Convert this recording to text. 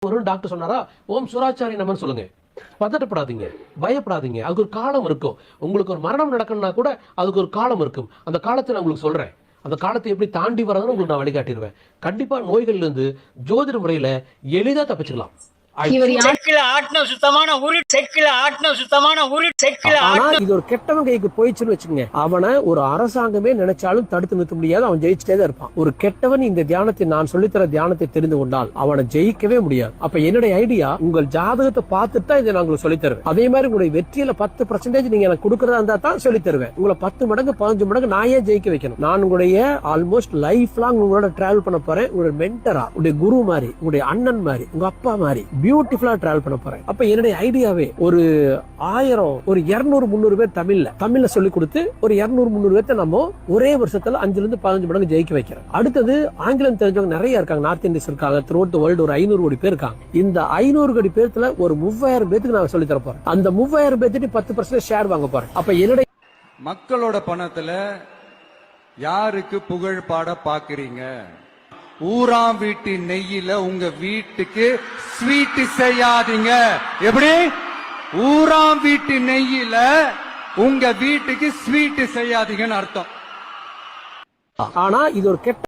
ஒரு டாக்டர் சொன்னாரா, ஓம் சுராச்சாரி நமன் சொல்லுங்க. பதட்டப்படாதீங்க, பயப்படாதீங்க. அதுக்கு ஒரு காலம் இருக்கும். உங்களுக்கு ஒரு மரணம் நடக்கணும்னா கூட அதுக்கு ஒரு காலம் இருக்கும். அந்த காலத்தை நான் உங்களுக்கு சொல்றேன். அந்த காலத்தை எப்படி தாண்டி வரதுன்னு உங்களுக்கு நான் வழிகாட்டிடுவேன். கண்டிப்பா நோய்கள்ல இருந்து ஜோதிட முறையில எளிதா தப்பிச்சுக்கலாம். ஆனா இது ஒரு கெட்டவன் கைக்கு போயிடுச்சுன்னு வச்சுக்கோங்க, அவனை ஒரு அரசாங்கமே நினைச்சாலும் தடுத்து நிறுத்த முடியாது. அவன் ஜெயிச்சுட்டே தான் இருப்பான். ஒரு கெட்டவன் இந்த தியானத்தை, நான் சொல்லித்தர தியானத்தை தெரிந்து கொண்டால் அவனை ஜெயிக்கவே முடியாது. அப்ப என்னுடைய ஐடியா, உங்கள் ஜாதகத்தை பார்த்துட்டு தான் இதை நான் உங்களுக்கு சொல்லி தருவேன். அதே மாதிரி உங்களுடைய வெற்றியில 10% நீங்க எனக்கு கொடுக்கறதா இருந்தா தான் சொல்லி தருவேன். உங்களை 10 மடங்கு 15 மடங்கு நான் ஏன் ஜெயிக்க வைக்கணும்? நான் உங்களுடைய ஆல்மோஸ்ட் லைஃப் லாங் உங்களோட டிராவல் பண்ண போறேன். உங்களுடைய மென்டரா, உங்களுடைய குரு மாதிரி, உங்களுடைய அண்ணன் மாதிரி, உங்க அப்பா மாதிரி பியூட்டிஃபுல்லா டிராவல் பண்ண போறேன். அப்ப என்னுடைய ஐடியாவே ஒரு 1000, ஒரு 200-300 பேர் தமிழ்ல சொல்லி கொடுத்து ஒரு 200-300 பேர்த்த நம்ம ஒரே வருஷத்துல 5 to 15 மடங்கு ஜெயிக்க வைக்கிறேன். அடுத்தது ஆங்கிலம் தெரிஞ்சவங்க நிறைய இருக்காங்க, நார்த் இந்தியன்ஸ் இருக்காங்க, த்ரூஅவுட் தி வேர்ல்ட் ஒரு 500 கோடி பேர் இருக்காங்க. இந்த 500 கோடி பேர்த்துல ஒரு 3000 பேருக்கு நான் சொல்லி தர போறேன். அந்த 3000 பேர்த்திட்டு 10% ஷேர் வாங்க போறேன். அப்ப என்னுடைய மக்களோட பணத்துல யாருக்கு புகழ் பாட பாக்குறீங்க? ஊராம் வீட்டு நெய்யில உங்க வீட்டுக்கு ஸ்வீட் செய்யாதீங்க. எப்படி? ஊராம் வீட்டு நெய்யில உங்க வீட்டுக்கு ஸ்வீட் செய்யாதீங்கன்னு அர்த்தம். ஆனா இது ஒரு கெட்ட